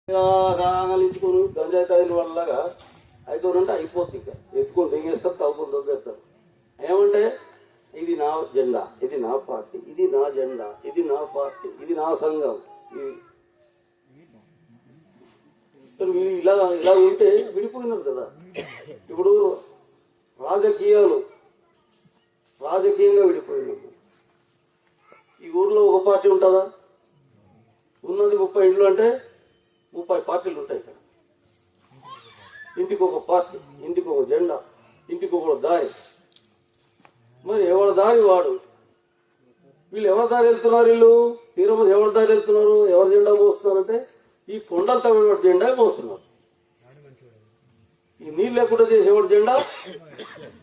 కాగలించుకొని గంజాయి తాగిన వాళ్ళలాగా అయిపోనంటే అయిపోద్ది. ఇక ఎత్తుకొని దిగేస్తారు, తవ్వుకొని దొబ్బేస్తారు. ఏమంటే ఇది నా జెండా, ఇది నా పార్టీ, ఇది నా జెండా, ఇది నా పార్టీ, ఇది నా సంఘం. ఇది ఇలా ఇలా ఉంటే విడిపోయినారు కదా. ఇప్పుడు రాజకీయంగా విడిపోయినారు. ఈ ఊర్లో ఒక పార్టీ ఉంటుందా? ఉన్నది 30 ఇండ్లు అంటే 30 పార్టీలు ఉంటాయి ఇక్కడ. ఇంటికి ఒక పార్టీ, ఇంటికి ఒక జెండా, ఇంటికి ఒక దారి. మరి ఎవరి దారి వాడు. వీళ్ళు ఎవరి దారి వెళ్తున్నారు? వీళ్ళు తిరుమల ఎవరి దారి వెళ్తున్నారు? ఎవరి జెండా మోస్తున్నారంటే ఈ కొండల తమిళ జెండా మోస్తున్నారు. ఈ నీళ్ళు లేకుండా చేసేవాడు జెండా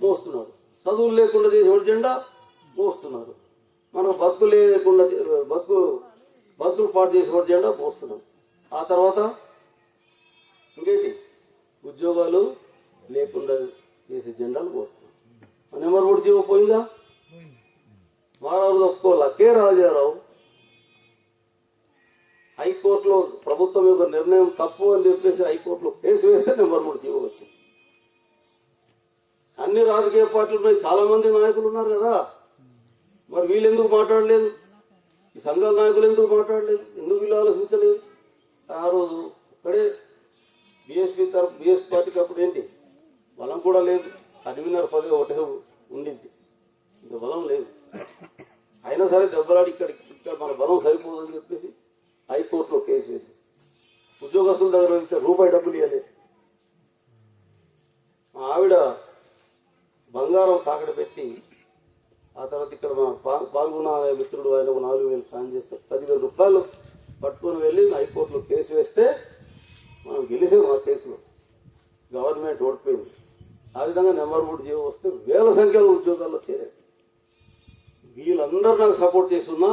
మోస్తున్నారు. చదువులు లేకుండా చేసేవాడు జెండా మోస్తున్నారు. మనకు బతుకు లేకుండా బతుకులు పాటు చేసేవాడు జెండా మోస్తున్నాం. ఆ తర్వాత ఇంకేంటి ఉద్యోగాలు లేకుండా చేసే జెండాలు మోస్తున్నాం. నెంబర్ 3 జీవో పోయిందా? మానవులు ఒప్పుకోవాలి. కె రాజారావు హైకోర్టులో ప్రభుత్వం యొక్క నిర్ణయం తప్పు అని చెప్పేసి హైకోర్టులో కేసు వేస్తే నెంబర్ 3 జీవో వచ్చింది. అన్ని రాజకీయ పార్టీలు చాలా మంది నాయకులు ఉన్నారు కదా. మరి వీళ్ళు ఎందుకు మాట్లాడలేదు? ఈ సంఘాల నాయకులు ఎందుకు మాట్లాడలేదు? ఎందుకు వీళ్ళు ఆలోచించలేదు? ఆ రోజు ఇక్కడే బీఎస్పీ పార్టీకి అప్పుడు ఏంటి బలం కూడా లేదు. కన్వీనర్ పదవి ఒకటే ఉండింది, ఇంత బలం లేదు. అయినా సరే దెబ్బలాడి ఇక్కడ మన బలం సరిపోదని చెప్పేసి హైకోర్టులో కేసు వేసి ఉద్యోగస్తుల దగ్గర వెళ్తే రూపాయి డబ్బులు ఇవ్వలేదు. మా ఆవిడ బంగారం తాకడ పెట్టి ఆ తర్వాత ఇక్కడ మా పాల్గొన్న మిత్రుడు ఆయన 4,000 సాయం చేస్తే 10,000 రూపాయలు పట్టుకొని వెళ్ళి హైకోర్టులో కేసు వేస్తే మనం గెలిసాం. ఆ కేసులో గవర్నమెంట్ ఓడిపోయింది. ఆ విధంగా నెంబర్ 3 జీవో వస్తే వేల సంఖ్యలో ఉద్యోగాల్లో చేరారు. వీళ్ళందరూ నాకు సపోర్ట్ చేస్తున్నా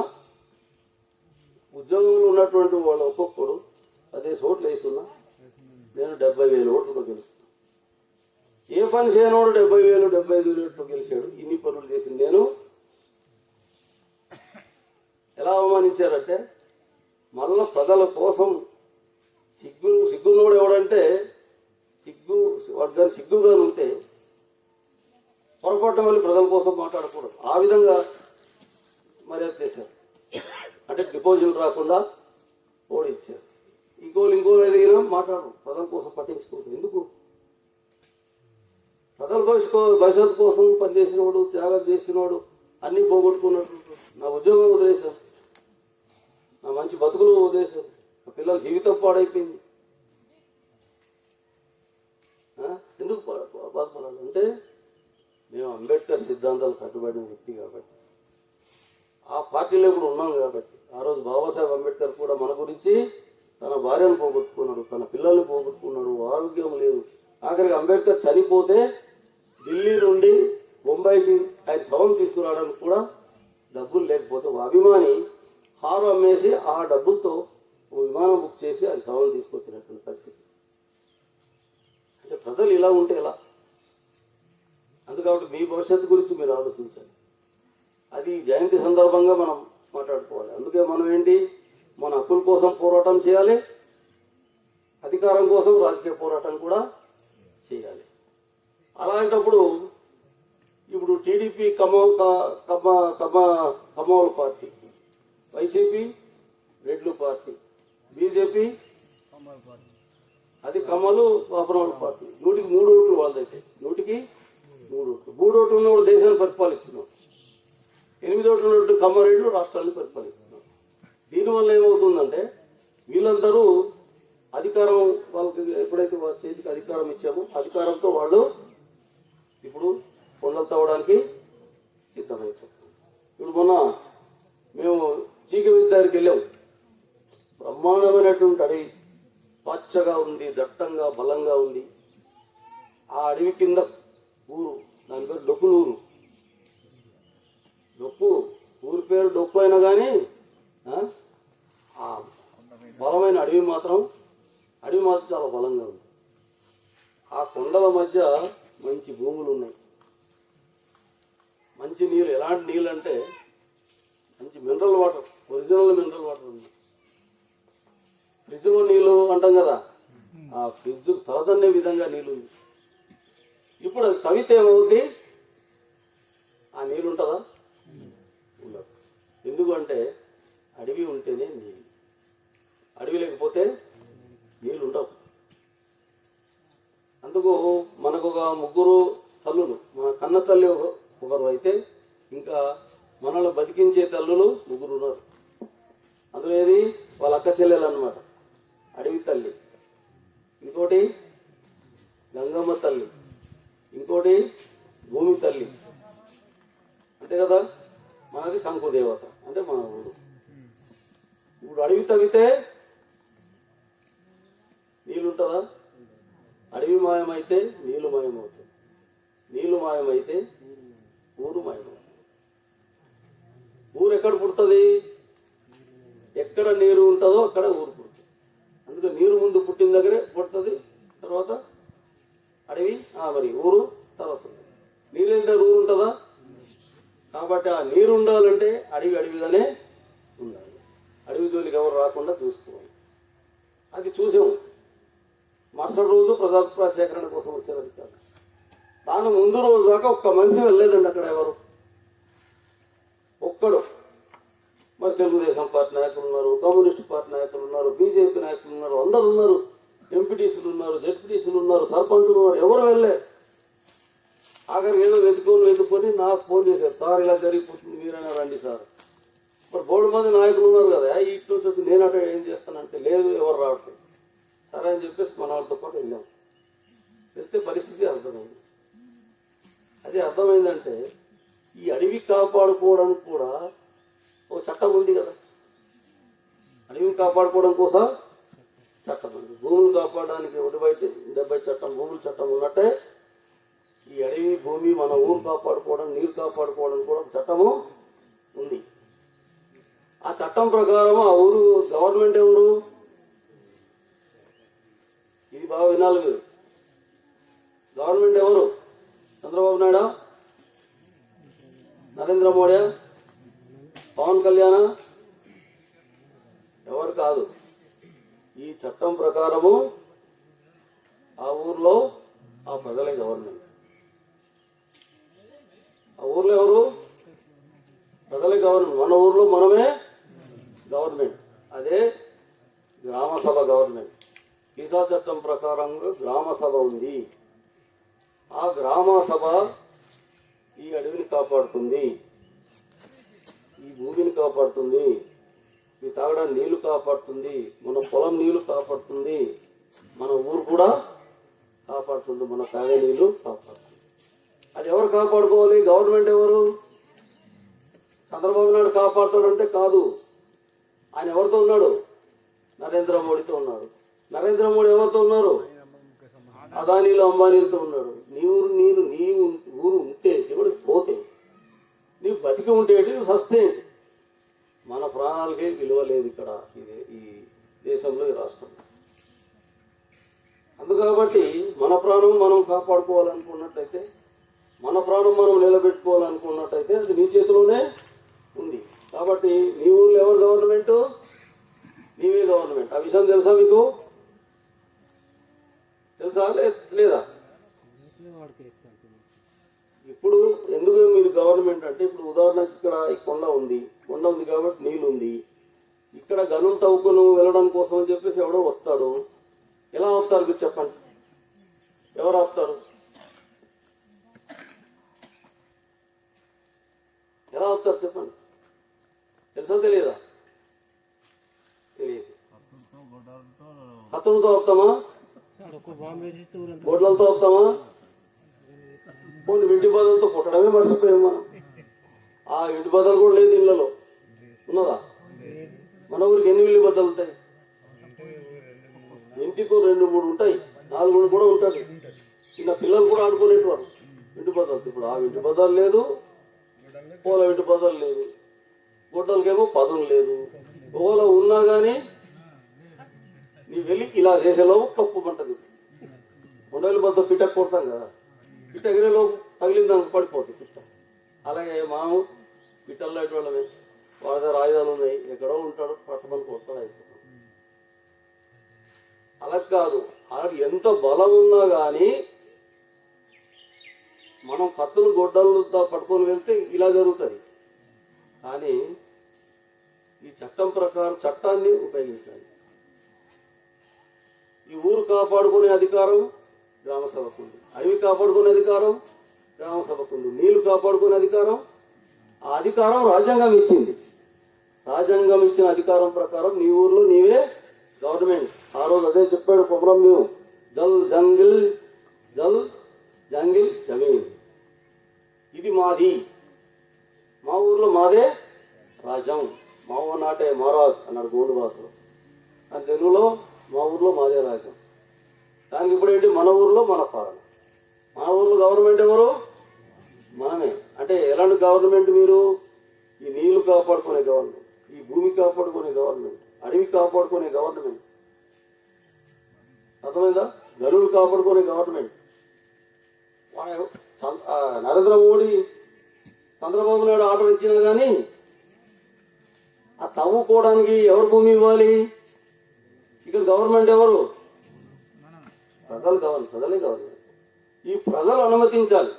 ఉద్యోగంలో ఉన్నటువంటి వాళ్ళు ఒక్కొక్కడు 10 ఓట్లు వేస్తున్నా నేను 70,000 ఓట్లతో గెలుస్తున్నాను. ఏ పని చేయనోడు 70,000 75,000 ఓట్లతో గెలిచాడు. ఇన్ని పనులు చేసింది నేను. ఎలా అవమానించారంటే మళ్ళా ప్రజల కోసం సిగ్గునోడు ఎవడంటే వాడు సిగ్గుగా ఉంటే పొరపాటు మళ్ళీ ప్రజల కోసం మాట్లాడకూడదు. ఆ విధంగా మర్యాద చేశారు. అంటే డిపాజిట్లు రాకుండా ఓడిచ్చారు. ఇంకో ఎదిగినా మాట్లాడు, ప్రజల కోసం పట్టించుకోవద్దు. ఎందుకు? ప్రజల భవిష్యత్తు కోసం పనిచేసినవాడు, త్యాగం చేసినవాడు అన్నీ పోగొట్టుకున్నట్టు. నా ఉద్యోగం వదిలేశాను, నా మంచి బతుకులు వదిలేశాను, నా పిల్లల జీవితం పాడైపోయింది. ఎందుకు బాధపడాలంటే మేము అంబేద్కర్ సిద్ధాంతాలు కట్టుబడిన వ్యక్తి కాబట్టి, ఆ పార్టీలో ఇప్పుడు ఉన్నాం కాబట్టి. ఆ రోజు బాబాసాహెబ్ అంబేద్కర్ కూడా మన గురించి తన భార్యను పోగొట్టుకున్నాడు, తన పిల్లల్ని పోగొట్టుకున్నాడు, ఆరోగ్యం లేదు. ఆఖరికి అంబేద్కర్ చనిపోతే ఢిల్లీ నుండి బొంబాయికి ఆయన శవం తీసుకురావడానికి కూడా డబ్బులు లేకపోతే ఒక అభిమాని కారు అమ్మేసి ఆ డబ్బులతో ఓ విమానం బుక్ చేసి ఆయన శవం తీసుకొచ్చినటువంటి పరిస్థితి. అంటే ప్రజలు ఇలా ఉంటే ఎలా? అందుకని మీ భవిష్యత్తు గురించి మీరు ఆలోచించాలి. అది జయంతి సందర్భంగా మనం మాట్లాడుకోవాలి. అందుకే మనం ఏంటి, మన హక్కుల కోసం పోరాటం చేయాలి, అధికారం కోసం రాజకీయ పోరాటం కూడా చేయాలి. అలాంటప్పుడు ఇప్పుడు టీడీపీ కమ్మోల పార్టీ, వైసీపీ రెడ్లు పార్టీ, బీజేపీ అది కమ్మలు వాపనోళ్ళ పార్టీ. 100కి 3 ఓట్లు వాళ్ళదైతే 100కి 3 ఓట్లు. 3 ఓట్లు ఉన్నవాడు దేశాన్ని పరిపాలిస్తున్నాడు. 8 ఓట్లు ఉన్నట్టు కమ్మారెడ్లు రాష్ట్రాన్ని పరిపాలిస్తున్నారు. దీనివల్ల ఏమవుతుందంటే వీళ్ళందరూ అధికారం వాళ్ళకి ఎప్పుడైతే వాళ్ళ చేతికి అధికారం ఇచ్చామో అధికారంతో వాళ్ళు ఇప్పుడు కొండలు తవ్వడానికి సిద్ధమవుతారు. ఇప్పుడు మొన్న మేము జీకవిద్యారికి వెళ్ళాం. బ్రహ్మాండమైనటువంటి అడవి, పచ్చగా ఉంది, దట్టంగా బలంగా ఉంది. ఆ అడవి కింద ఊరు, దాని పేరు డొక్కులూరు. ఊరి పేరు డొక్కు అయినా కానీ ఆ బలమైన అడవి మాత్రం చాలా బలంగా ఉంది. ఆ కొండల మధ్య మంచి భూములు ఉన్నాయి, మంచి నీళ్ళు. ఎలాంటి నీళ్ళు అంటే మంచి mineral water, original mineral water ఉంది. ఫ్రిడ్జ్లో నీళ్ళు అంటాం కదా, ఆ ఫ్రిడ్జ్ తలదన్నే విధంగా నీళ్ళు. ఇప్పుడు అది తవ్వితే ఏమవుద్ది? ఆ నీళ్ళు ఉంటుందా? ఉండదు. ఎందుకంటే అడవి ఉంటేనే నీళ్ళు, అడవి లేకపోతే నీళ్ళు ఉండవు. అందుకు మనకు ఒక ముగ్గురు తల్లులు, మన కన్న తల్లి ఒకరు అయితే ఇంకా మనల్ని బతికించే తల్లులు ముగ్గురు ఉన్నారు. అందులో ఏది? వాళ్ళ అక్క చెల్లెలు అన్నమాట. అడవి తల్లి, ఇంకోటి గంగమ్మ తల్లి, ఇంకోటి భూమి తల్లి, అంతే కదా. మనది శంకు దేవత అంటే మన ఊరు. ఇప్పుడు అడవి తవ్వితే నీళ్ళు ఉంటుందా? అడవి మాయమైతే నీళ్లు మాయమవుతాయి, నీళ్లు మాయమైతే ఊరు మాయమవుతుంది. ఊరు ఎక్కడ పుడుతుంది? ఎక్కడ నీరు ఉంటుందో అక్కడ ఊరు పుడుతుంది. అందుకే నీరు ముందు పుట్టిన దగ్గరే పుడుతుంది, తర్వాత అడవి, మరి ఊరు తర్వాత. నీరు ఎంత ఊరు ఉంటుందా? కాబట్టి ఆ నీరు ఉండాలంటే అడవి అడవిగానే ఉండాలి. అడవి జోలికి ఎవరు రాకుండా చూసుకోవాలి. అది చూసాము. మరుసటి రోజు ప్రజాభిప్రాయ సేకరణ కోసం వచ్చారు అధికారులు. దాని ముందు రోజు దాకా ఒక్క మనిషి వెళ్ళలేదండి అక్కడ. ఎవరు? ఒక్కడు. మరి తెలుగుదేశం పార్టీ నాయకులు ఉన్నారు, కమ్యూనిస్ట్ పార్టీ నాయకులు ఉన్నారు, బీజేపీ నాయకులు ఉన్నారు, అందరు ఉన్నారు, ఎంపీటీసీలు ఉన్నారు, జెడ్పీటీసీలు ఉన్నారు, సర్పంచులు ఉన్నారు, ఎవరు వెళ్ళే. ఆఖరికి ఏదో వెతుకొని నాకు ఫోన్ చేశారు, సార్ ఇలా జరిగిపోతుంది, మీరైనా రండి సార్. మరి బోర్డు మంది నాయకులు ఉన్నారు కదా, ఇటు వచ్చేసి నేనట ఏం చేస్తానంటే లేదు, ఎవరు రావట్లేదు. సరే అని చెప్పేసి మన వాళ్ళతో పాటు వెళ్ళాం. వెళ్తే పరిస్థితి అర్థమైంది. అది అర్థమైందంటే ఈ అడవి కాపాడుకోవడానికి కూడా ఒక చట్టం ఉంది కదా. అడవిని కాపాడుకోవడం కోసం చట్టం ఉంది. భూములు కాపాడడానికి 1/70 చట్టం, భూముల చట్టం ఉన్నట్టే ఈ అడవి, భూమి, మన ఊరు కాపాడుకోవడం, నీరు కాపాడుకోవడం కూడా చట్టము ఉంది. ఆ చట్టం ప్రకారం ఆ ఊరు గవర్నమెంట్ ఎవరు? ఇది బాగా వినాలి మీరు. గవర్నమెంట్ ఎవరు? చంద్రబాబు నాయుడు, నరేంద్ర మోడీ, పవన్ కళ్యాణ్? ఎవరు కాదు. ఈ చట్టం ప్రకారము ఆ ఊర్లో ఆ ప్రజలే గవర్నమెంట్. ఆ ఊర్లో ఎవరు? ప్రజలే గవర్నమెంట్. మన ఊర్లో మనమే గవర్నమెంట్. అదే గ్రామ సభ గవర్నమెంట్. దిశా చట్టం ప్రకారంగా గ్రామ సభ ఉంది. ఆ గ్రామ సభ ఈ అడవిని కాపాడుతుంది, ఈ భూమిని కాపాడుతుంది, ఈ తాగడానికి నీళ్లు కాపాడుతుంది, మన పొలం నీళ్లు కాపాడుతుంది, మన ఊరు కూడా కాపాడుతుంది, మన తాగే నీళ్లు కాపాడుతుంది. అది ఎవరు కాపాడుకోవాలి? గవర్నమెంట్ ఎవరు? చంద్రబాబు నాయుడు కాపాడుతాడంటే కాదు. ఆయన ఎవరితో ఉన్నాడు? నరేంద్ర మోడీతో ఉన్నాడు. నరేంద్ర మోడీ ఎవరితో ఉన్నారు? అదానీలు, అంబానీలతో ఉన్నాడు. నీ ఊరు ఉంటే ఎవరికి పోతే, నీవు బతికి ఉంటేటి, నువ్వు సస్తే. మన ప్రాణాలకే విలువ లేదు ఇక్కడ ఈ దేశంలో, ఈ రాష్ట్రంలో. అందుకాబట్టి మన ప్రాణం మనం కాపాడుకోవాలనుకున్నట్టయితే, మన ప్రాణం మనం నిలబెట్టుకోవాలనుకున్నట్టయితే అది నీ చేతిలోనే ఉంది. కాబట్టి నీ ఊళ్ళో ఎవరు గవర్నమెంటు? నీవే గవర్నమెంట్. ఆ విషయం తెలుసా మీకు? తెలుసా లేదా? ఇప్పుడు ఎందుకు మీరు గవర్నమెంట్ అంటే, ఇప్పుడు ఉదాహరణకి ఇక్కడ ఈ కొండ ఉంది కాబట్టి నీళ్ళు ఉంది. ఇక్కడ గనులు తవ్వుకుని వెళ్ళడం కోసం అని చెప్పేసి ఎవడో వస్తాడు. ఎలా ఆపుతారు మీరు చెప్పండి? ఎవరు ఆపుతారు? ఎలా ఆపుతారు చెప్పండి? తెలుసా తెలియదా? తెలియదు. కత్తులతో ఆపుతామా? బోట్లతో ఆపుతామా? కొన్ని ఇంటి బదులతో కొట్టడమే మర్చిపోయాం మనం. ఆ ఇంటి బదులు కూడా లేదు ఇళ్లలో. ఉన్నదా? మన ఊరికి ఎన్ని ఇల్లు బద్దలు ఉంటాయి? ఇంటికి 2-3 ఉంటాయి, 4 కూడా ఉంటుంది. చిన్న పిల్లలు కూడా ఆడుకునేటవారు ఇంటి బద్దలు. ఇప్పుడు ఆ ఇంటి బద్దలు లేదు, పూల ఇంటి బద్దలు లేదు, గుడ్డలకేమో పదులు లేదు. ఒకవేళ ఉన్నా కానీ నీ వెళ్ళి ఇలా చేసేలోపు తప్పుమంటది. ఉండేలు బద్ద పిట్ట కొడతాం కదా, పిట్ట ఎగిరేలోపు తగిలిందానికి పడిపోతుంది పిట్ట. అలాగే మనం పిట్టల్లో వాళ్ళమే, వాళ్ళ దగ్గర ఆయుధాలు ఉన్నాయి, ఎక్కడో ఉంటాడు, పట్టమని కొడతాడు, అయిపోతాం. అలా కాదు, ఆడ ఎంత బలం ఉన్నా కానీ మనం కత్తులు గొడ్డలతో పట్టుకొని వెళ్తే ఇలా జరుగుతుంది. కానీ ఈ చట్టం ప్రకారం చట్టాన్ని ఉపయోగించాలి. ఈ ఊరు కాపాడుకునే అధికారం గ్రామ సభకు ఉంది, అడవి కాపాడుకునే అధికారం గ్రామ సభకు ఉంది, నీళ్లు కాపాడుకునే అధికారం ఆ అధికారం రాజ్యాంగం ఇచ్చింది. రాజ్యాంగం ఇచ్చిన అధికారం ప్రకారం నీ ఊర్లో నీవే గవర్నమెంట్. ఆ రోజు అదే చెప్పాడు కొమరం మేము, జల్ జంగిల్ జమీన్, ఇది మాది, మా ఊర్లో మాదే రాజ్యం, మా ఊరు నాటే మహారాజ్ అన్నాడు గోండు భాషలో. అని తెలుగులో మా ఊర్లో మాదే రాజ్యం. దానికి ఇప్పుడు ఏంటి, మన ఊర్లో మన పాలన. మన ఊర్లో గవర్నమెంట్ ఎవరు, మనమే. అంటే ఎలాంటి గవర్నమెంట్ మీరు, ఈ నీళ్లు కాపాడుకునే గవర్నమెంట్, ఈ భూమి కాపాడుకునే గవర్నమెంట్, అడవి కాపాడుకునే గవర్నమెంట్, అర్థమైందా, గనులు కాపాడుకునే గవర్నమెంట్. నరేంద్ర మోడీ చంద్రబాబు నాయుడు ఆర్డర్ ఇచ్చినా కానీ ఆ తవ్వుకోవడానికి ఎవరు భూమి ఇవ్వాలి, ఇక్కడ గవర్నమెంట్ ఎవరు, ప్రజలే గవర్నమెంట్. ఈ ప్రజలు అనుమతించాలి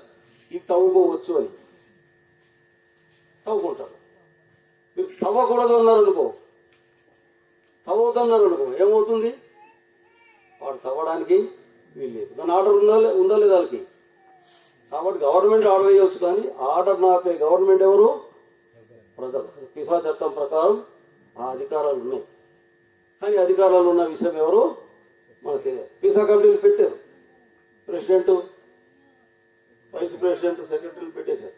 ఇది తవ్వుకోవచ్చు అని, తవ్వుకుంటారు. మీరు తవ్వకూడదు అన్నారనుకో, తవ్వుతున్నారు ఏమవుతుంది, వాడు తవ్వడానికి వీల్లేదు. దాని ఆర్డర్ ఉందా లేదా వాళ్ళకి. కాబట్టి గవర్నమెంట్ ఆర్డర్ చేయవచ్చు, కానీ ఆర్డర్ నాపే గవర్నమెంట్ ఎవరు, ప్రజలు. పిసా చట్టం ప్రకారం ఆ అధికారాలు ఉన్నాయి, కానీ అధికారాలు ఉన్న విషయం ఎవరు మనకు తెలియదు. పిసా కమిటీలు పెట్టారు, ప్రెసిడెంట్, వైస్ ప్రెసిడెంట్, సెక్రటరీలు పెట్టేశారు.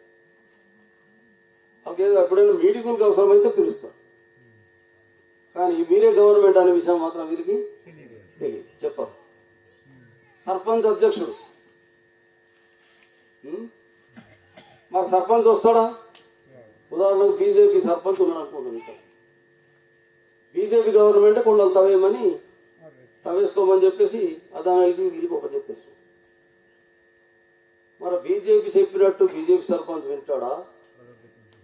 వాళ్ళకి ఎప్పుడైనా మీటింగ్కి అవసరమైతే పిలుస్తారు, కానీ మీరే గవర్నమెంట్ అనే విషయం మాత్రం వీరికి తెలియదు, చెప్పరు. సర్పంచ్ అధ్యక్షుడు, మరి సర్పంచ్ వస్తాడా, ఉదాహరణకు బీజేపీ సర్పంచ్ ఉన్నాడు అనుకుంటుంది. ఇక్కడ బీజేపీ గవర్నమెంట్ కొండలు తవ్వేసుకోమని చెప్పేసి అదానాలకి వీళ్ళకి ఒక చెప్పేసి, మరి బీజేపీ చెప్పినట్టు బీజేపీ సర్పంచ్ వింటాడా,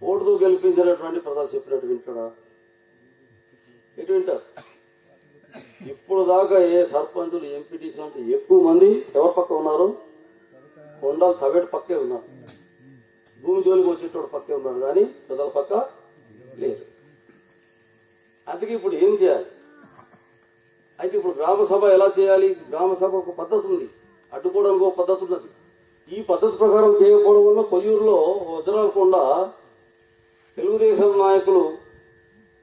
ఓటుతో గెలిపించినటువంటి ప్రజలు చెప్పినట్టు వింటాడా, ఎటు వింటారు. ఇప్పుడు దాకా ఏ సర్పంచులు ఎంపీటీసీ అంటే ఎక్కువ మంది ఎవరి పక్క ఉన్నారు, కొండలు తవ్వేటి పక్కే ఉన్నారు, భూమి జోలికి వచ్చేటోడు పక్కే ఉన్నారు, కానీ ప్రజల పక్క లేరు. అందుకే ఇప్పుడు ఏం చేయాలి, అయితే ఇప్పుడు గ్రామ సభ ఎలా చేయాలి, గ్రామ సభ ఒక పద్ధతి ఉంది, అడ్డుకోవడానికి ఒక పద్ధతి ఉన్నది. ఈ పద్ధతి ప్రకారం చేయకపోవడం వల్ల కొయ్యూరులో వజ్రాలకొండ తెలుగుదేశం నాయకులు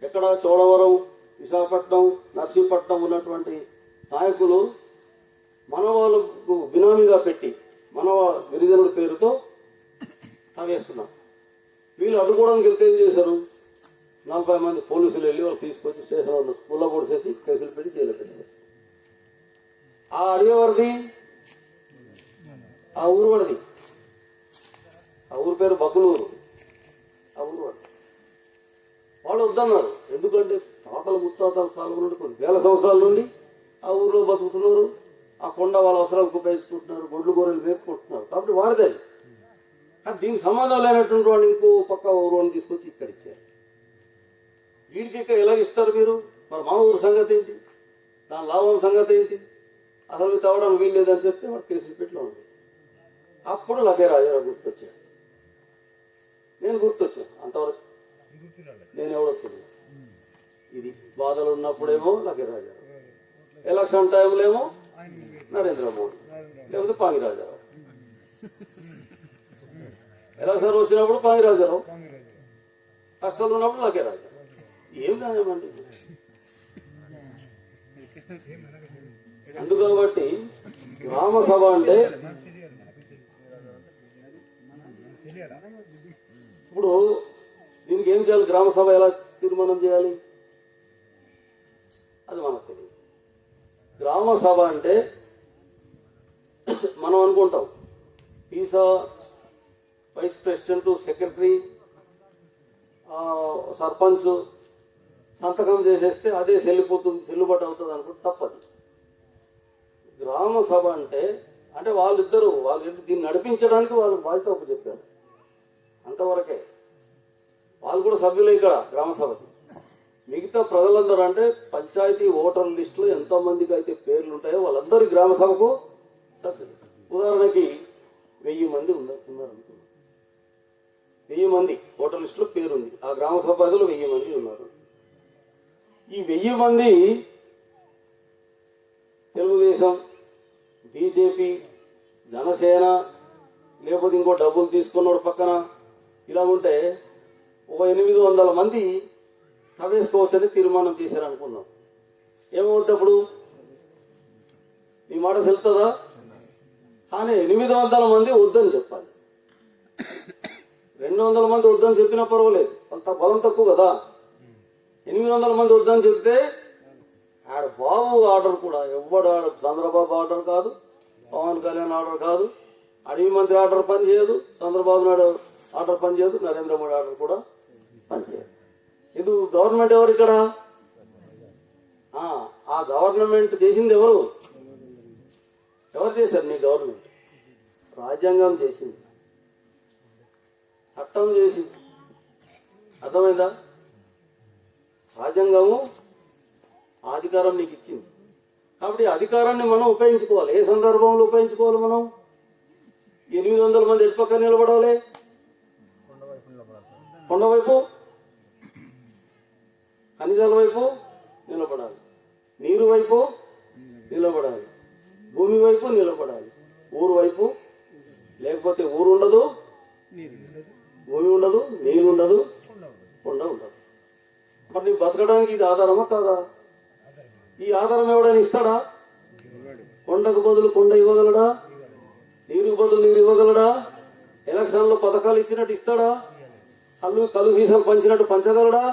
ఎక్కడ చోడవరం, విశాఖపట్నం, నర్సీపట్నం ఉన్నటువంటి నాయకులు మన వాళ్ళకు బినామీగా పెట్టి మన గిరిజనుల పేరుతో తవ్వేస్తున్నారు. వీళ్ళు అడ్డుకోవడానికి వెళ్తే ఏం చేశారు, 40 మంది పోలీసులు వెళ్ళి వాళ్ళు తీసుకొచ్చి స్టేషన్లో స్కూల్లో పొడిచేసి కేసులు పెట్టి జైలు పెట్టారు. ఆ అడిగేవారిది ఆ ఊరు వాడిది, ఆ ఊరు పేరు బకులూరు, ఆ ఊరు వాడు. వాళ్ళు వద్దన్నారు, ఎందుకంటే తాతల ముత్తాతల కాలం నుండి కొన్ని వేల సంవత్సరాల నుండి ఆ ఊరిలో బతుకుతున్నారు, ఆ కొండ వాళ్ళ అవసరాలకు ఉపయోగించుకుంటున్నారు, గొడ్లు గొర్రెలు మేపుకుంటున్నారు, కాబట్టి వాడిదే. కానీ దీనికి సంబంధం లేనటువంటి వాడిని ఇంకో పక్క ఊరు తీసుకొచ్చి ఇక్కడ ఇచ్చారు. వీడికి ఇక్కడ ఎలాగిస్తారు మీరు, మరి మా ఊరు సంగతి ఏంటి, దాని లాభం సంగతి ఏంటి, అసలు మీరు తవ్వడానికి వీలు లేదని చెప్తే వాడు కేసులు పెట్టిలో ఉంది. అప్పుడు లగే రాజారావు గుర్తొచ్చాడు, నేను గుర్తొచ్చాను, అంతవరకు నేను ఎవడో తెలియదు. ఇది బాధలు ఉన్నప్పుడేమో లగే రాజారావు, ఎలక్షన్ టైంలో ఏమో నరేంద్ర మోడీ, లేకపోతే పాంగి రాజారావు. ఎలక్షన్ వచ్చినప్పుడు పాంగి రాజారావు, కష్టాలు ఉన్నప్పుడు లగే రాజారావు. ఏం న్యాయమండి. అందుకబట్టి గ్రామ సభ అంటే ఇప్పుడు దీనికి ఏం చేయాలి, గ్రామ సభ ఎలా తీర్మానం చేయాలి అది మనకు తెలియదు. గ్రామ సభ అంటే మనం అనుకుంటాం పీసా వైస్ ప్రెసిడెంట్, సెక్రటరీ, సర్పంచ్ సంతకం చేసేస్తే అదే చెల్లుబాటు అవుతుంది అనుకుంటే తప్పదు. గ్రామ సభ అంటే వాళ్ళిద్దరూ దీన్ని నడిపించడానికి వాళ్ళు బాధ్యత ఒక చెప్పారు, అంతవరకే. వాళ్ళు కూడా సభ్యులే ఇక్కడ గ్రామ సభకి. మిగతా ప్రజలందరూ అంటే పంచాయతీ ఓటర్ లిస్టులో ఎంతమందికి అయితే పేర్లు ఉంటాయో వాళ్ళందరూ గ్రామ సభకు సభ్యులు. ఉదాహరణకి 1000 మంది ఉన్నారు అనుకున్నాం. 1000 మంది ఓటర్ లిస్టులో పేరుంది. ఆ గ్రామ సభ పరిధిలో 1000 మంది ఉన్నారు. ఈ 1000 మంది తెలుగుదేశం, బీజేపీ, జనసేన, లేకపోతే ఇంకో డబ్బులు తీసుకున్నాడు పక్కన ఇలా ఉంటే ఒక 800 మంది తవేసుకోవచ్చని తీర్మానం చేశారనుకున్నాం. ఏమవుతుంది అప్పుడు? మీ మాట తెలుస్తుందా? కానీ 800 మంది వద్దని చెప్పాలి. 200 మంది వద్దని చెప్పినా పర్వాలేదు, అంత బలం తక్కువ కదా. 800 మంది వద్దని చెప్తే ఆడ బాబు ఆర్డర్ కూడా ఎవడు చంద్రబాబు ఆర్డర్ కాదు, పవన్ కళ్యాణ్ ఆర్డర్ కాదు, అడవి మంత్రి ఆర్డర్ పనిచేయదు, చంద్రబాబు నాయుడు ఆర్డర్ పనిచేయదు, నరేంద్ర మోడీ ఆర్డర్ కూడా పనిచేయదు. ఇది గవర్నమెంట్ ఎవరు ఇక్కడ? ఆ గవర్నమెంట్ చేసింది ఎవరు? ఎవరు చేశారు? నీ గవర్నమెంట్ రాజ్యాంగం చేసింది, చట్టం చేసింది. అర్థమైందా? రాజ్యాంగము అధికారం నీకు ఇచ్చింది కాబట్టి అధికారాన్ని మనం ఉపయోగించుకోవాలి. ఏ సందర్భంలో ఉపయోగించుకోవాలి? మనం 800 మంది ఎటుపక్క నిలబడాలి? కొండ వైపు, ఖనిజాల వైపు నిలబడాలి, నీరు వైపు నిలబడాలి, భూమి వైపు నిలబడాలి, ఊరు వైపు. లేకపోతే ఊరు ఉండదు, భూమి ఉండదు, నీరు ఉండదు, కొండ ఉండదు. మరి నీకు బతకడానికి ఇది ఆధారమా కాదా? ఈ ఆధారం ఎవడైనా ఇస్తాడా? కొండకు బదులు కొండ ఇవ్వగలడా? నీరుకు బదులు నీరు ఇవ్వగలడా? ఎలక్షన్లో పథకాలు ఇచ్చినట్టు ఇస్తాడా? కలు సీసాలు పంచినట్టు పంచగలడా?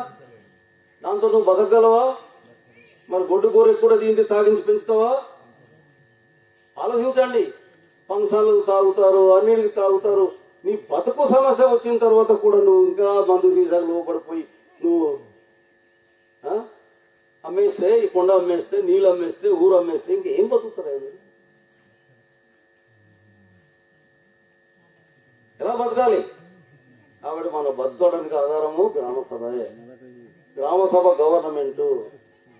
దాంతో నువ్వు బతకగలవా? మరి గొడ్డు కూరకు కూడా దీన్ని తాగించి పెంచుతావా? ఆలోచించండి. పంచాలు తాగుతారు, అన్నిటికి తాగుతారు. నీ బతుకు సమస్య వచ్చిన తర్వాత కూడా నువ్వు ఇంకా మందు సీసాలు లోపడిపోయి నువ్వు అమ్మేస్తే, ఈ కొండ అమ్మేస్తే, నీళ్ళు అమ్మేస్తే, ఊరు అమ్మేస్తే ఇంకేం బతుకుతారా? ఎలా బతకాలి? కాబట్టి మనం బతకడానికి ఆధారము గ్రామ సభయే. గ్రామ సభ గవర్నమెంటు.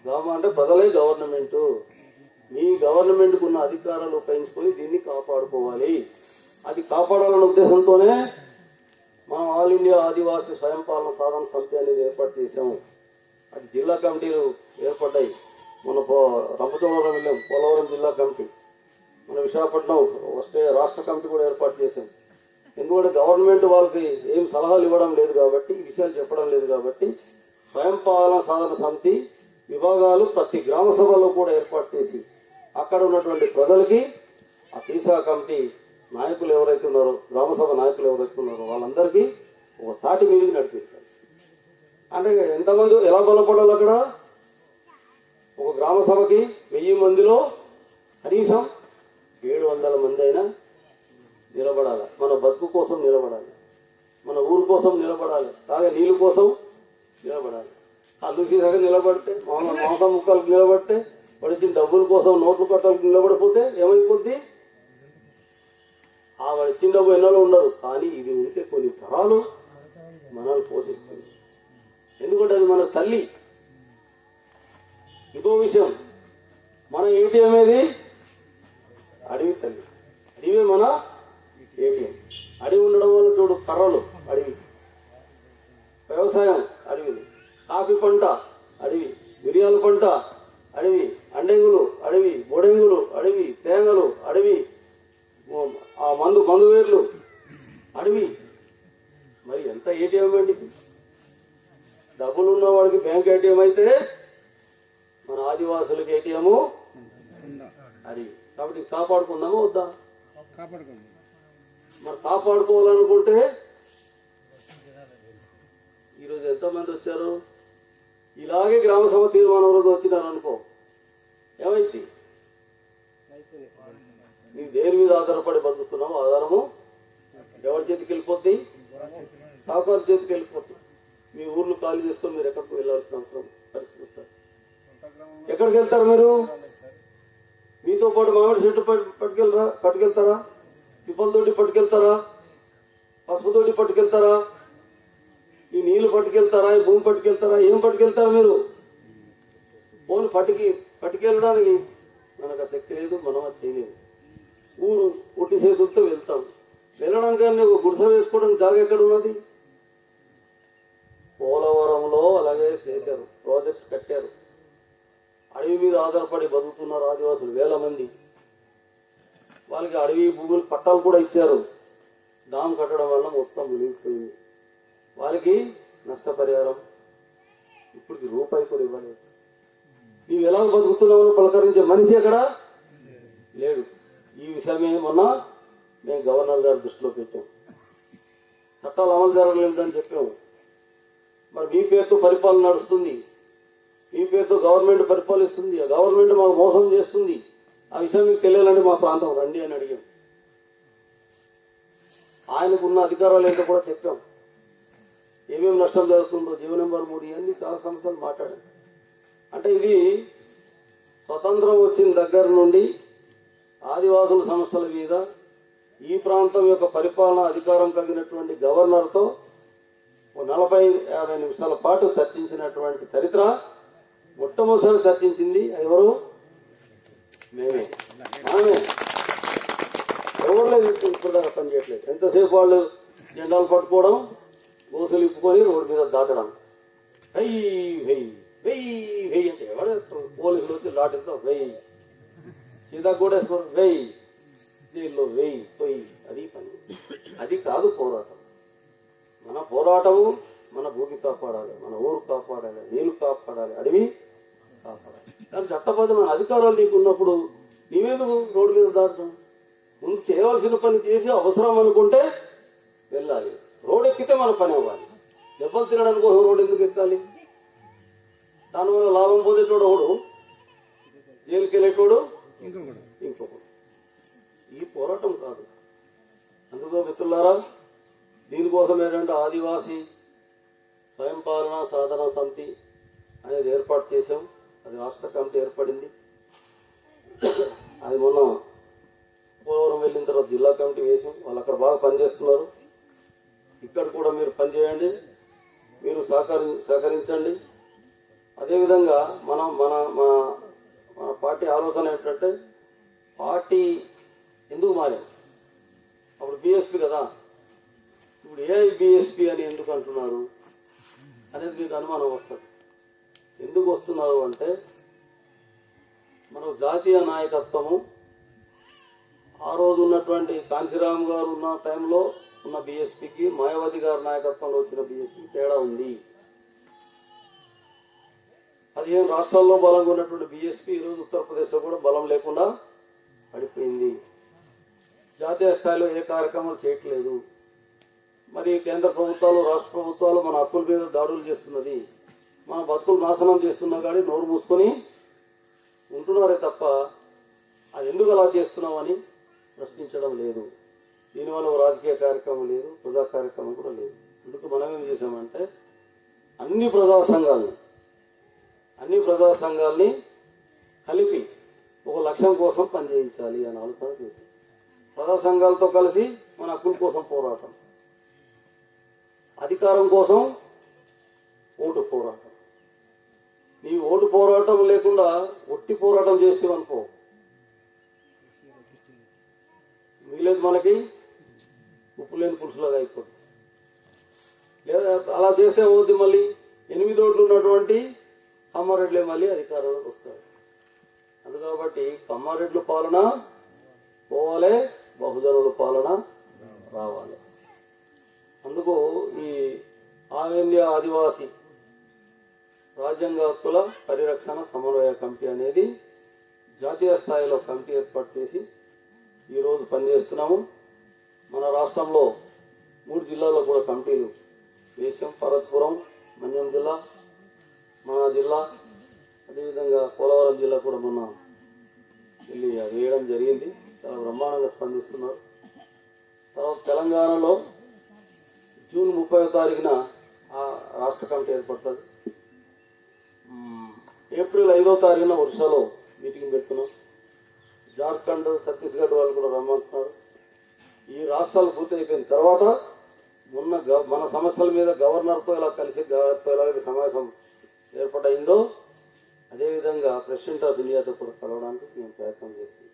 గ్రామ అంటే ప్రజలే గవర్నమెంటు. మీ గవర్నమెంట్కు ఉన్న అధికారాలు ఉపయోగించుకొని దీన్ని కాపాడుకోవాలి. అది కాపాడాలన్న ఉద్దేశంతోనే మనం ఆల్ ఇండియా ఆదివాసీ స్వయం పాలన సాధన సమితి అనేది ఏర్పాటు చేశాము. అది జిల్లా కమిటీలు ఏర్పడ్డాయి. మన రంపచోడవరం వెళ్ళాం, పోలవరం జిల్లా కమిటీ, మన విశాఖపట్నం వస్తే రాష్ట్ర కమిటీ కూడా ఏర్పాటు చేశాం. ఎందుకంటే గవర్నమెంట్ వాళ్ళకి ఏం సలహాలు ఇవ్వడం లేదు కాబట్టి, ఈ విషయాలు చెప్పడం లేదు కాబట్టి స్వయం పాలన సాధన సమితి విభాగాలు ప్రతి గ్రామ సభలో కూడా ఏర్పాటు చేసి అక్కడ ఉన్నటువంటి ప్రజలకి ఆ తీసా కమిటీ నాయకులు ఎవరైతే ఉన్నారో, గ్రామసభ నాయకులు ఎవరైతే ఉన్నారో వాళ్ళందరికీ ఒక తాటి మీదకి నడిపించాలి. అంటే ఎంతమంది ఎలా బలపడాలి? అక్కడ ఒక గ్రామ సభకి 1000 మందిలో కనీసం 700 మంది అయినా నిలబడాలి. మన బతుకు కోసం నిలబడాలి, మన ఊరు కోసం నిలబడాలి, తాగే నీళ్ళు కోసం నిలబడాలి. కళ్ళు సీసాగా నిలబడితే, మాంసం ముక్కలకు నిలబడితే, పడిచిన డబ్బుల కోసం నోట్లు కట్టలకు నిలబడిపోతే ఏమైపోద్ది? ఆ ఇచ్చిన డబ్బు ఎన్నో ఉండదు. కానీ ఇది ఉంటే కొన్ని తరాలు మనల్ని పోషిస్తుంది. ఎందుకంటే అది మన తల్లి. ఇంకో విషయం, మన ఏటీఎం ఏది? అడవి తల్లి. అడవి మన ఏటీఎం. అడవి ఉండడం వల్ల చూడు, కర్రలు అడవి, వ్యవసాయం అడవిది, కాఫీ పంట అడవి, మిరియాల పంట అడవి, అండెంగులు అడవి, బొడెంగులు అడవి, తేంగలు అడవి, ఆ మందు వేర్లు అడవి. మరి ఎంత ఏటీఎం అండి? డబ్బులు ఉన్నవాడికి బ్యాంక్ ఏటీఎం అయితే మన ఆదివాసులకి ఏటీఎం అడవి. కాబట్టి కాపాడుకుందామా వద్దా? మరి కాపాడుకోవాలనుకుంటే ఈరోజు ఎంతోమంది వచ్చారు. ఇలాగే గ్రామసభ తీర్మానం రోజు వచ్చినారు అనుకో, ఏమైంది? నీకు దేని మీద ఆధారపడి బతుకుతున్నావు? ఆధారము ఎవరి చేతికి వెళ్ళిపోద్ది? సాహుకారు చేతికి వెళ్ళిపోద్ది. మీ ఊర్లు ఖాళీ చేసుకొని మీరు ఎక్కడికి వెళ్ళాల్సిన అవసరం పరిస్థితి వస్తారు. ఎక్కడికి వెళ్తారు మీరు? మీతో పాటు మామిడి చెట్టు పట్టుకెళ్తారా? పిప్పలతోటి పట్టుకెళ్తారా? పసుపుతోటి పట్టుకెళ్తారా? ఈ నీళ్లు పట్టుకెళ్తారా? ఈ భూమి పట్టుకెళ్తారా? ఏం పట్టుకెళ్తారా మీరు? పోని పట్టుకెళ్ళడానికి మనకు ఆ శక్తి లేదు, మనం అది చేయలేదు. ఊరు ఒట్టి చేతులతో వెళ్తాం. వెళ్ళడానికన్నా ఒక గుడిసె వేసుకోవడానికి జాగా ఎక్కడ ఉన్నది? పోలవరంలో అలాగే చేశారు, ప్రాజెక్ట్ కట్టారు. అడవి మీద ఆధారపడి బతుకుతున్నారు ఆదివాసులు వేల మంది. వాళ్ళకి అడవి భూములు పట్టాలు కూడా ఇచ్చారు. డామ్ కట్టడం వల్ల మొత్తం మునిగిపోయింది. వాళ్ళకి నష్టపరిహారం ఇప్పటికి రూపాయి కూడా ఇవ్వలేదు. నీవు ఎలా బతుకుతున్నామని పలకరించే మనిషి అక్కడ లేడు. ఈ విషయమే మొన్న మేము గవర్నర్ గారి దృష్టిలో పెట్టాం. చట్టాలు అమలు జరగలేదని చెప్పాము. మరి మీ పేరుతో పరిపాలన నడుస్తుంది, మీ పేరుతో గవర్నమెంట్ పరిపాలిస్తుంది, ఆ గవర్నమెంట్ మాకు మోసం చేస్తుంది. ఆ విషయం మీకు తెలియాలంటే మా ప్రాంతం రండి అని అడిగాం. ఆయనకున్న అధికారాలు ఏంటో కూడా చెప్పాం. ఏమేమి నష్టం జరుగుతుందో జీవో నెంబర్ 3 అన్ని చాలా సమస్యలు మాట్లాడాం. అంటే ఇది స్వతంత్రం వచ్చిన దగ్గర నుండి ఆదివాసుల సమస్యల మీద ఈ ప్రాంతం యొక్క పరిపాలన అధికారం కలిగినటువంటి గవర్నర్తో 40-50 నిమిషాల పాటు చర్చించినటువంటి చరిత్ర మొట్టమొదటిసారి చర్చించింది ఎవరు? మేమే. ఎవరు లేదు ఇప్పుడు దాకా పనిచేయట్లేదు. ఎంతసేపు వాళ్ళు జెండాలు పట్టుకోవడం, గోసులు ఇప్పుకొని రోడ్డు మీద దాటడం, వెయ్యి వెయ్యి వెయ్యి వెయ్యి అంటే ఎవరు పోలీసులు వచ్చి లాటితో వెయ్యి, సీతాకోటేశ్వరం వెయ్యి, జైల్లో వెయ్యి పొయ్యి. అది పని, అది కాదు పోరాటం. మన పోరాటము మన భూమి కాపాడాలి, మన ఊరు కాపాడాలి, నీళ్ళు కాపాడాలి, అడవి కాపాడాలి. కానీ చట్టబద్ధమైన అధికారాలు నీకు ఉన్నప్పుడు నీవేందుకు రోడ్డు మీద దాటడం? ముందు చేయవలసిన పని చేసి అవసరం అనుకుంటే వెళ్ళాలి. రోడ్ ఎక్కితే మన పని అవ్వాలి. దెబ్బలు తినడానికి కోసం రోడ్డు ఎందుకు ఎక్కాలి? దానివల్ల లాభం పొందేటోడు ఒకడు, జైలుకి వెళ్ళేటోడు ఇంకొకడు. ఈ పోరాటం కాదు. అందుకో మిత్రులారా, దీనికోసం ఏంటంటే ఆదివాసీ స్వయం పాలన సాధన సమితి అనేది ఏర్పాటు చేశాం. అది రాష్ట్ర కమిటీ ఏర్పడింది. అది మొన్న పోలవరం వెళ్ళిన తర్వాత జిల్లా కమిటీ వేసాం. వాళ్ళు అక్కడ బాగా పనిచేస్తున్నారు. ఇక్కడ కూడా మీరు పనిచేయండి, మీరు సహకరించండి. అదేవిధంగా మన మన మన మన పార్టీ ఆలోచన ఏంటంటే, పార్టీ ఎందుకు మారాం? అప్పుడు బీఎస్పీ కదా, ఇప్పుడు ఏఐబీఎస్పీ అని ఎందుకు అంటున్నారు అనేది మీకు అనుమానం వస్తుంది. ఎందుకు వస్తున్నారు అంటే, మనకు జాతీయ నాయకత్వము ఆ రోజు ఉన్నటువంటి కాంశీరామ్ గారు ఉన్న టైంలో ఉన్న బీఎస్పీకి, మాయావతి గారి నాయకత్వంలో వచ్చిన బీఎస్పీకి తేడా ఉంది. 15 రాష్ట్రాల్లో బలంగా ఉన్నటువంటి బీఎస్పీ ఈరోజు ఉత్తరప్రదేశ్లో కూడా బలం లేకుండా పడిపోయింది. జాతీయ స్థాయిలో ఏ కార్యక్రమాలు చేయట్లేదు. మరి కేంద్ర ప్రభుత్వాలు, రాష్ట్ర ప్రభుత్వాలు మన హక్కుల మీద దాడులు చేస్తున్నది, మన బతుకులు నాశనం చేస్తున్నా కానీ నోరు మూసుకొని ఉంటున్నారే తప్ప అది ఎందుకు అలా చేస్తున్నామని ప్రశ్నించడం లేదు. దీనివల్ల రాజకీయ కార్యక్రమం లేదు, ప్రజా కార్యక్రమం కూడా లేదు. అందుకు మనం ఏం చేసామంటే, అన్ని ప్రజా సంఘాలని కలిపి ఒక లక్ష్యం కోసం పనిచేయించాలి అని ఆలోచన చేశాం. ప్రజా సంఘాలతో కలిసి మన హక్కుల కోసం పోరాటం, అధికారం కోసం ఓటు పోరాటం. నీ ఓటు పోరాటం లేకుండా ఒట్టి పోరాటం చేస్తావనుకో, మిగిలేదు మనకి ఉప్పు లేని పులుసులాగా అయిపోతుంది. లేదా అలా చేస్తే అవుద్ది, మళ్ళీ 8 ఓట్లు ఉన్నటువంటి కమ్మారెడ్లే మళ్ళీ అధికారంలోకి వస్తారు. అందు కాబట్టి కమ్మారెడ్ల పాలన పోవాలి, బహుజనుల పాలన రావాలి. అందుకు ఈ ఆల్ ఇండియా ఆదివాసీ రాజ్యాంగ హక్కుల పరిరక్షణ సమన్వయ కమిటీ అనేది జాతీయ స్థాయిలో కమిటీ ఏర్పాటు చేసి ఈరోజు పనిచేస్తున్నాము. మన రాష్ట్రంలో 3 జిల్లాల్లో కూడా కమిటీలు వేసాం. పరత్పురం, మన్యం జిల్లా, మన జిల్లా, అదేవిధంగా పోలవరం జిల్లా కూడా మొన్న వెళ్ళి వేయడం జరిగింది. చాలా బ్రహ్మాండంగా స్పందిస్తున్నారు. తర్వాత తెలంగాణలో జూన్ 30వ తారీఖున రాష్ట్ర కమిటీ ఏర్పడుతుంది. ఏప్రిల్ 5వ తారీఖున ఒరిస్సాలో మీటింగ్ పెడుతున్నాం. జార్ఖండ్, ఛత్తీస్గఢ్ వాళ్ళు కూడా రమ్మంటున్నారు. ఈ రాష్ట్రాలు పూర్తి అయిపోయిన తర్వాత మన సమస్యల మీద గవర్నర్తో ఎలా కలిసి ఎలాగైతే సమావేశం ఏర్పాటైందో అదేవిధంగా ప్రెసిడెంట్ ఆఫ్ ఇండియాతో కూడా కలవడానికి మేము ప్రయత్నం చేస్తున్నాం.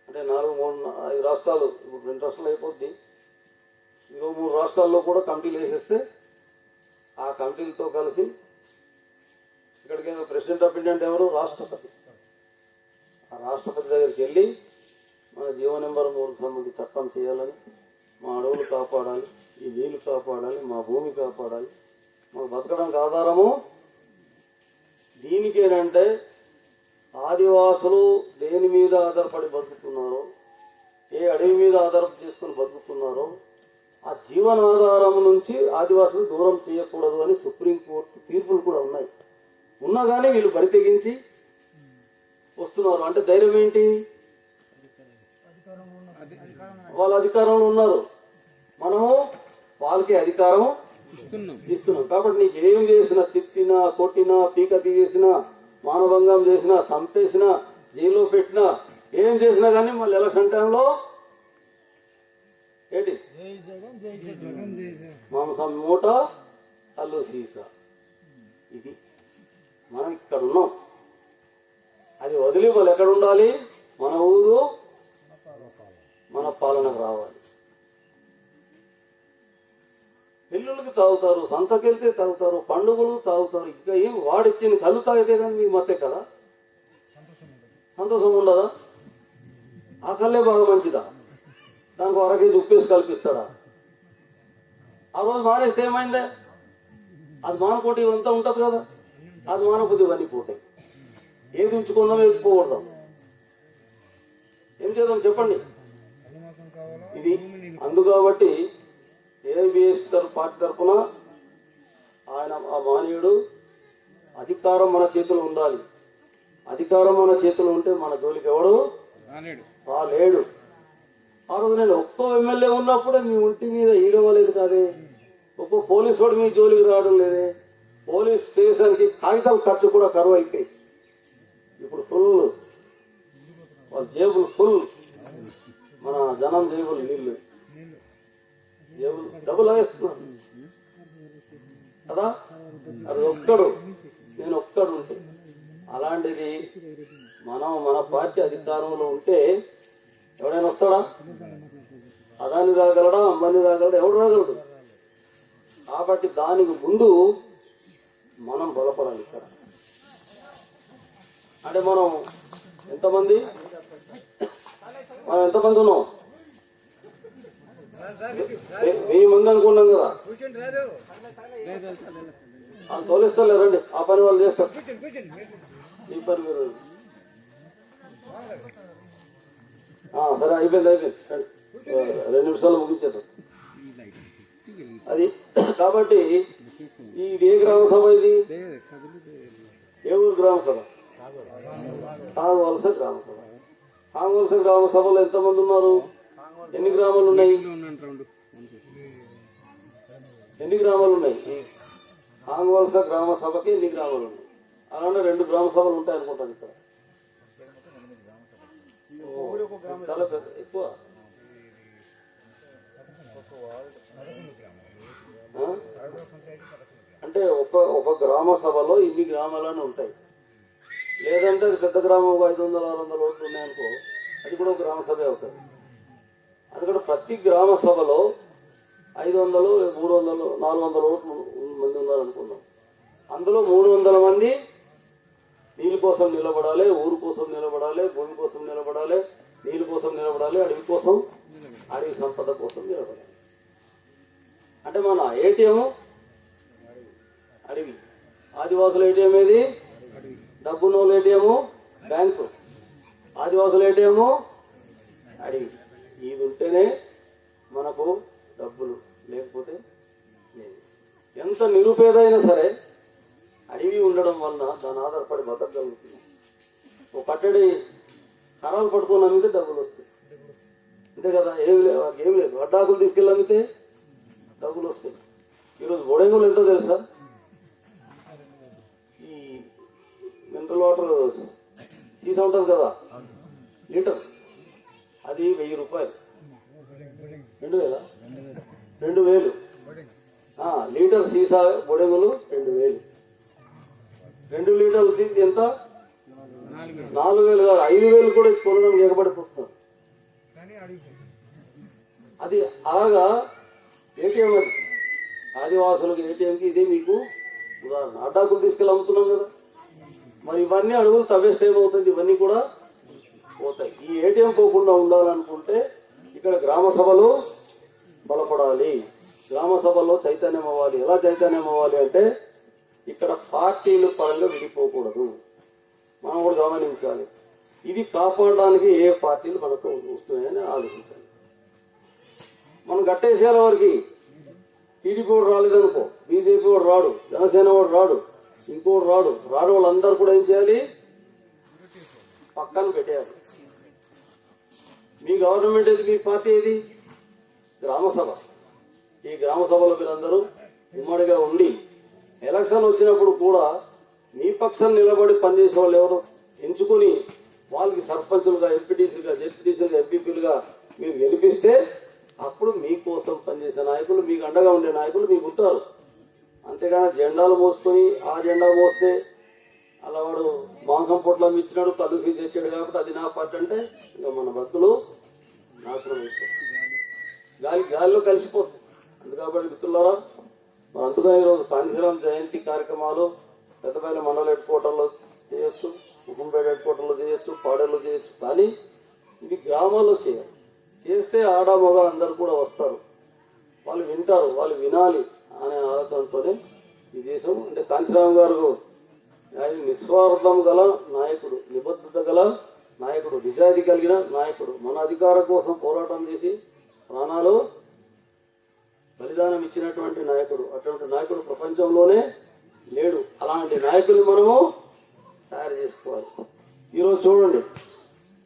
అంటే 5 రాష్ట్రాలు, ఇప్పుడు 2 రాష్ట్రాలు అయిపోద్ది, 3 రాష్ట్రాల్లో కూడా కమిటీలు వేసేస్తే ఆ కమిటీలతో కలిసి ఇక్కడికి ప్రెసిడెంట్ ఆఫ్ ఇండియా అంటే ఎవరు? రాష్ట్రపతి. ఆ రాష్ట్రపతి దగ్గరికి వెళ్ళి మన జీవో నెంబర్ 3 సంబంధించి చట్టం చేయాలని, మా అడవులు కాపాడాలి, ఈ నీళ్లు కాపాడాలి, మా భూమి కాపాడాలి, మాకు బతకడానికి ఆధారము దీనికేనంటే ఆదివాసులు దేని మీద ఆధారపడి బతుకుతున్నారో, ఏ అడవి మీద ఆధారం చేసుకుని బతుకుతున్నారో ఆ జీవనాధారం నుంచి ఆదివాసులు దూరం చేయకూడదు అని సుప్రీంకోర్టు తీర్పులు కూడా ఉన్నాయి. ఉన్నా కానీ వీళ్ళు బరి తెగించి వస్తున్నారు. అంటే ధైర్యం ఏంటి? వాళ్ళ అధికారంలో ఉన్నారు, మనము వాళ్ళకి అధికారం ఇస్తున్నాం. కాబట్టి నీకు ఏం చేసినా, తిట్టినా, కొట్టినా, పీక తీసేసినా, మానభంగం చేసినా, చంపేసినా, జైల్లో పెట్టినా, ఏం చేసినా కానీ మళ్ళీ ఎలక్షన్ టైంలో ఏంటి మాంసం మూట, కళ్ళు సీసా. ఇది మనం ఇక్కడ ఉన్నాం. అది వదిలి వాళ్ళు ఎక్కడ ఉండాలి? మన ఊరు, మన పాలనకు రావాలి. పెళ్ళిళ్ళకి తాగుతారు, సంతకెళ్తే తాగుతారు, పండుగలకు తాగుతారు. ఇంకా ఏం వాడిచ్చిన కళ్ళు తాగితే కానీ మీకు మత్తే కదా, సంతోషం ఉండదా? ఆ కళ్ళే బాగా మంచిదా? దానికి 1 కేజీ ఉప్పేసి కల్పిస్తాడా? ఆ రోజు మానేస్తే ఏమైందే? అది మానకోటి ఇవంతా ఉంటుంది కదా, అది మానపోతే ఇవన్నీ పోతాయి. ఏది ఉంచుకుందాం, ఏది పోకూడదాం, ఏం చేద్దాం చెప్పండి? ఇది అందుకాబట్టి ఏఐబిఎస్ పార్టీ తరఫున ఆయన ఆ మానవుడు అధికారం మన చేతిలో ఉండాలి. అధికారం మన చేతిలో ఉంటే మన జోలికి ఎవడు రాలేడు. ఆ రోజు నేను ఒక్కో ఎమ్మెల్యే ఉన్నప్పుడే మీ ఒంటి మీద ఈగవలేదు కాదే, ఒక్కో పోలీసు వాడు మీ జోలికి రావడం లేదే. పోలీస్ స్టేషన్కి కాగితాల ఖర్చు కూడా కరువు అయిపోయి ఇప్పుడు ఫుల్, వాళ్ళ జేబులు ఫుల్, మన జనం జేబులు నీళ్ళు, జేబులు డబ్బులు వేస్తున్నారు కదా. అది ఒక్కడు, నేను ఒక్కడు ఉంటే. అలాంటిది మనం మన పార్టీ అధికారంలో ఉంటే ఎవడైనా వస్తాడా? అదాన్ని రాగలడా? అంబానీ రాగలడా? ఎవడు రాగలడు? కాబట్టి దానికి ముందు మనం బలపడాలి. ఇక్కడ అంటే మనం ఎంతమంది ఉన్నాం? 1000 మంది అనుకున్నాం కదా. వాళ్ళు తోలిస్తారు లేదండి, ఆ పని వాళ్ళు చేస్తారు. ఈ పని మీరు సరే, అయిపోయింది 2 నిమిషాలు ముగించేద్దాం. అది కాబట్టి ఇది ఏ గ్రామ సభ? ఇది ఏ ఊరు గ్రామ సభ? కాంగవలస గ్రామ సభ. కాంగవలస గ్రామ సభలో ఎంతమంది ఉన్నారు? ఎన్ని గ్రామాలు ఉన్నాయి? ఎన్ని గ్రామాలు ఉన్నాయి? కాంగవలస గ్రామ సభకి ఎన్ని గ్రామాలు ఉన్నాయి? అలానే 2 గ్రామ సభలు ఉంటాయి అనుకుంటాను ఇక్కడ. చాలా పెద్ద, ఎక్కువ. అంటే ఒక గ్రామ సభలో ఇన్ని గ్రామాలని ఉంటాయి. లేదంటే అది పెద్ద గ్రామం, 500-600 ఓట్లు ఉన్నాయనుకో, అది కూడా ఒక గ్రామ సభ అవుతుంది. అది కూడా ప్రతి గ్రామ సభలో 500, 300, 400 మంది ఉన్నారనుకున్నాం. అందులో 300 మంది నీళ్ళ కోసం నిలబడాలి, ఊరు కోసం నిలబడాలి, భూమి కోసం నిలబడాలి, నీళ్ళ కోసం నిలబడాలి, అడవి కోసం, అడవి సంపద కోసం నిలబడాలి. అంటే మన ఏటీఎం అడవి, ఆదివాసుల ఏటీఎం ఏది? డబ్బున్నోళ్ళ ఏటీఎం బ్యాంకు, ఆదివాసుల ఏటీఎం అడవి. ఇది ఉంటేనే మనకు డబ్బులు, లేకపోతే లేదు. ఎంత నిరుపేద అయినా సరే అడవి ఉండడం వలన దాని ఆధారపడి బతకగలుగుతుంది. ఓ పట్టడి కర్రలు పట్టుకొని అమ్మితే డబ్బులు వస్తాయి, అంతే కదా. ఏం లేదు, వడ్డాకులు తీసుకెళ్ళి అమ్మితే డబ్బులు వస్తాయి. ఈరోజు బొడెంగులు ఎంతో తెలుసా? ఈ మినరల్ వాటర్ సీసా ఉంటుంది కదా, లీటర్, అది 1000 రూపాయలు. 2000 లీటర్ సీసా బొడెంగులు 2000. 2 లీటర్లు తీసి ఎంత 4,000 కాదు 5,000 కూడా ఇచ్చి కొనడానికి ఎగబడిపోతున్నారు. అది అలాగా ఏటీఎం అది ఆదివాసులకు ఏటీఎంకి ఇదే మీకు ఉదాహరణ. అడ్డాకులు తీసుకెళ్ళి అమ్ముతున్నాం కదా, మరి ఇవన్నీ అడుగులు తవ్వేస్తే ఏమవుతుంది, ఇవన్నీ కూడా పోతాయి. ఈ ఏటీఎం పోకుండా ఉండాలనుకుంటే ఇక్కడ గ్రామ సభలు బలపడాలి, గ్రామ సభల్లో చైతన్యం అవ్వాలి. ఎలా చైతన్యం అవ్వాలి అంటే ఇక్కడ పార్టీల పరంగా విడిపోకూడదు, మనం కూడా గమనించాలి. ఇది కాపాడడానికి ఏ పార్టీలు మనకు వస్తున్నాయని ఆలోచించాలి. మనం గట్టేసేయాలి వారికి. టీడీపీ వాడు రాలేదనుకో, బీజేపీ వాడు రాడు, జనసేన వాడు రాడు, ఇంకోటి రాడు, రాని వాళ్ళందరూ కూడా ఏం చేయాలి, పక్కన పెట్టేయాలి. మీ గవర్నమెంట్ ఏది, మీ పార్టీ ఏది, గ్రామసభ. ఈ గ్రామ సభలో మీరందరూ ఉమ్మడిగా ఉండి ఎలక్షన్ వచ్చినప్పుడు కూడా మీ పక్షం నిలబడి పనిచేసే వాళ్ళు ఎవరు ఎంచుకుని వాళ్ళకి సర్పంచులుగా, ఎంపీటీసీలుగా, జెడ్పీటీసీలుగా, ఎంపీపీలుగా మీరు గెలిపిస్తే అప్పుడు మీకోసం పనిచేసే నాయకులు, మీకు అండగా ఉండే నాయకులు మీకు ఉంటారు. అంతేగాని జెండాలు మోసుకొని ఆ జెండా మోస్తే అలా వాడు మాంసం పొట్లం ఇచ్చినాడు, కళ్ళు తీసి ఇచ్చాడు కాబట్టి అది నా పార్టీ అంటే ఇంకా మన భక్తులు నాశనం అయిపోతుంది, గాలిలో కలిసిపోతుంది. అందుకని మిత్రులారా, మరి అందుకని ఈరోజు కాంచీరాం జయంతి కార్యక్రమాలు పెద్దపల్లి మండల హెడ్ క్వార్టర్లో చేయొచ్చు, కుకుంపేట హెడ్ క్వార్టర్లో చేయొచ్చు, పాడేరులో చేయొచ్చు. కానీ ఇది గ్రామాల్లో చేయాలి. చేస్తే ఆడ మగ అందరు కూడా వస్తారు, వాళ్ళు వింటారు, వాళ్ళు వినాలి అనే ఆలోచనతోనే ఈ దేశం అంటే కాంచీరాం గారు ఆయన నిస్వార్థం గల నాయకుడు, నిబద్ధత గల నాయకుడు, నిజాయితీ కలిగిన నాయకుడు, మన అధికారం కోసం పోరాటం చేసి ప్రాణాలు బలిదానం ఇచ్చినటువంటి నాయకుడు. అటువంటి నాయకుడు ప్రపంచంలోనే లేడు. అలాంటి నాయకులు మనము తయారు చేసుకోవాలి. ఈరోజు చూడండి,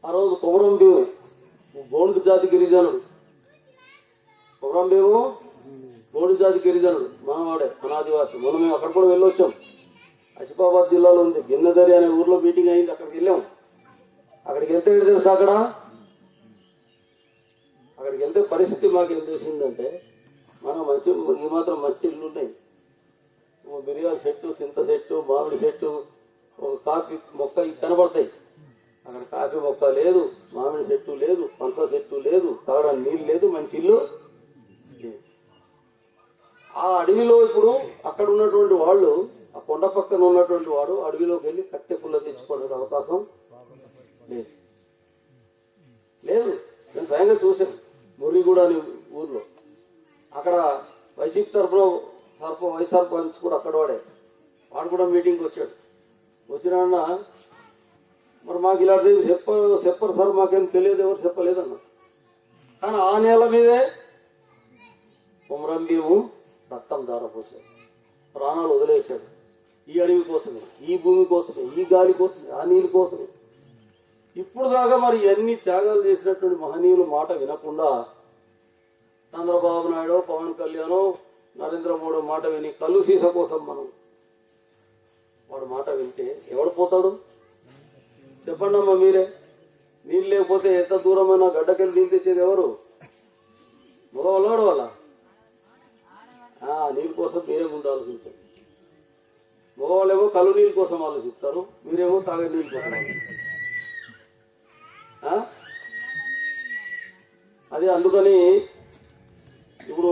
ఆ రోజు కొమరం భీము గోండు జాతి గిరిజనుడు, కొమరం భీము గోండు జాతి గిరిజనుడు, మనవాడే, మన ఆదివాసి. మనం మేము అక్కడ కూడా వెళ్ళొచ్చాం. ఆసిఫాబాద్ జిల్లాలో ఉంది గిన్నెదరి అనే ఊర్లో మీటింగ్ అయింది, అక్కడికి వెళ్ళాం. అక్కడికి వెళ్తే ఏంటి తెలుసా, అక్కడికి వెళ్తే పరిస్థితి మాకు ఏం తెలిసిందంటే, మనం ఈ మాత్రం మంచి ఇల్లు ఉన్నాయి, మిరియాల చెట్టు, చింత చెట్టు, మామిడి చెట్టు, ఒక కాఫీ మొక్క ఇవి కనబడతాయి. అక్కడ కాఫీ మొక్క లేదు, మామిడి చెట్టు లేదు, పంచ చెట్టు లేదు, తాగడానికి నీళ్ళు లేదు, మంచి ఇల్లు లేదు. ఆ అడవిలో ఇప్పుడు అక్కడ ఉన్నటువంటి వాళ్ళు, ఆ కొండ పక్కన ఉన్నటువంటి వాడు అడవిలోకి వెళ్ళి కట్టె పుల్ల తెచ్చుకోవడానికి అవకాశం లేదు. నేను స్వయంగా చూశాను. ముర్రిగూడ అనే ఊర్లో అక్కడ వైసీపీ తరఫున వైస్ సర్పంచ్ కూడా అక్కడ వాడు కూడా మీటింగ్కి వచ్చాడు. వచ్చినాన్న మరి మాకు ఇలాంటి చెప్పరు సార్, మాకేం తెలియదు, ఎవరు చెప్పలేదన్న. కానీ ఆ నేల మీదే కొమరం భీము రక్తం దారపోసాడు, ప్రాణాలు వదిలేశాడు. ఈ అడవి కోసమే, ఈ భూమి కోసమే, ఈ గాలి కోసమే, ఆ నీళ్ళ కోసమే. ఇప్పుడు దాకా మరి ఎన్ని త్యాగాలు చేసినటువంటి మహనీయులు మాట వినకుండా చంద్రబాబు నాయుడు, పవన్ కళ్యాణ్, నరేంద్ర మోడీ మాట విని కళ్ళు సీస కోసం మనం వాడు మాట వింటే ఎవడు పోతాడు చెప్పండి అమ్మా మీరే. నీళ్ళు లేకపోతే ఎంత దూరమైనా గడ్డకెళ్ళి నీళ్ళు తెచ్చేది ఎవరు? మగవాళ్ళ వాళ్ళ నీళ్ళ కోసం మీరే ముందు ఆలోచించండి. మగవాళ్ళేమో కళ్ళు నీళ్ళ కోసం ఆలోచిస్తారు, మీరేమో తాగే నీళ్ళ కోసం ఆలోచిస్తారు. అది అందుకని ఇప్పుడు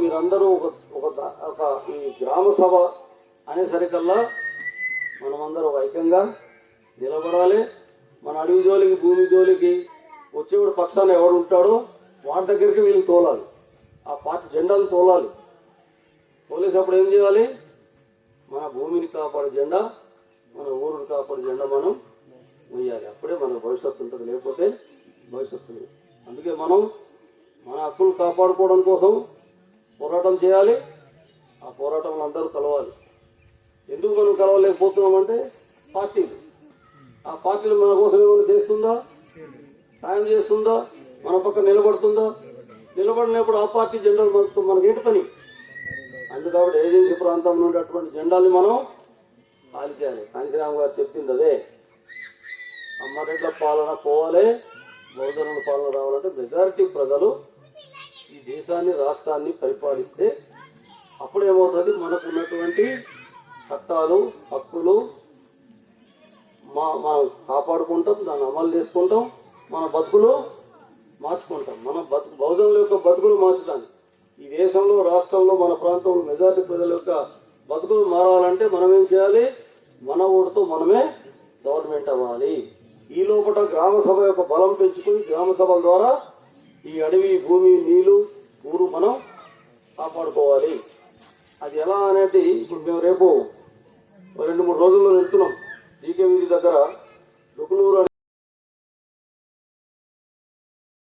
మీరందరూ ఒక ఈ గ్రామ సభ అనేసరికల్లా మనమందరూ ఐక్యంగా నిలబడాలి. మన అడవి జోలికి, భూమి జోలికి వచ్చేవాడు పక్షాన ఎవడు ఉంటాడో వాడి దగ్గరికి వీళ్ళు తోలాలి, ఆ పార్టీ జెండాను తోలాలి. తోలేసేప్పుడు ఏం చేయాలి? మన భూమిని కాపాడే జెండా, మన ఊరిని కాపాడే జెండా మనం వేయాలి. అప్పుడే మన భవిష్యత్తు ఉంటుంది, లేకపోతే భవిష్యత్తు లేదు. అందుకే మనం మన హక్కులు కాపాడుకోవడం కోసం పోరాటం చేయాలి. ఆ పోరాటంలో అందరూ కలవాలి. ఎందుకు మనం కలవలేకపోతున్నామంటే ఆ పార్టీలు మన కోసం ఏమైనా చేస్తుందా, సాయం చేస్తుందా, మన పక్క నిలబడుతుందా? నిలబడినప్పుడు ఆ పార్టీ జెండాలు మనకేంటి పని? అందుకని ఏజెన్సీ ప్రాంతం నుండి అటువంటి జెండాల్ని మనం ఖాళీ చేయాలి. కాంచీరామ్ గారు చెప్పింది అదే. అమ్మరెడ్ల పాలన పోవాలి, బహుజనుల పాలన రావాలంటే మెజారిటీ ప్రజలు ఈ దేశాన్ని, రాష్ట్రాన్ని పరిపాలిస్తే అప్పుడు ఏమవుతుంది, మనకు ఉన్నటువంటి చట్టాలు హక్కులు మనం కాపాడుకుంటాం, దాన్ని అమలు చేసుకుంటాం, మన బతుకులు మార్చుకుంటాం. మన బహుజనుల యొక్క బతుకులు మార్చుతాను. ఈ దేశంలో, రాష్ట్రంలో, మన ప్రాంతంలో మెజారిటీ ప్రజల యొక్క బతుకులు మారాలంటే మనం ఏం చేయాలి? మన ఓటుతో మనమే గవర్నమెంట్ అవ్వాలి. ఈ లోపల గ్రామ సభ యొక్క బలం పెంచుకుని గ్రామ సభల ద్వారా ఈ అడవి, భూమి, నీళ్లు, ఊరు మనం కాపాడుకోవాలి. అది ఎలా అనేది ఇప్పుడు మేము రేపు 2-3 రోజుల్లో వెళ్తున్నాం. డీకే వీధి దగ్గర రుకునూరు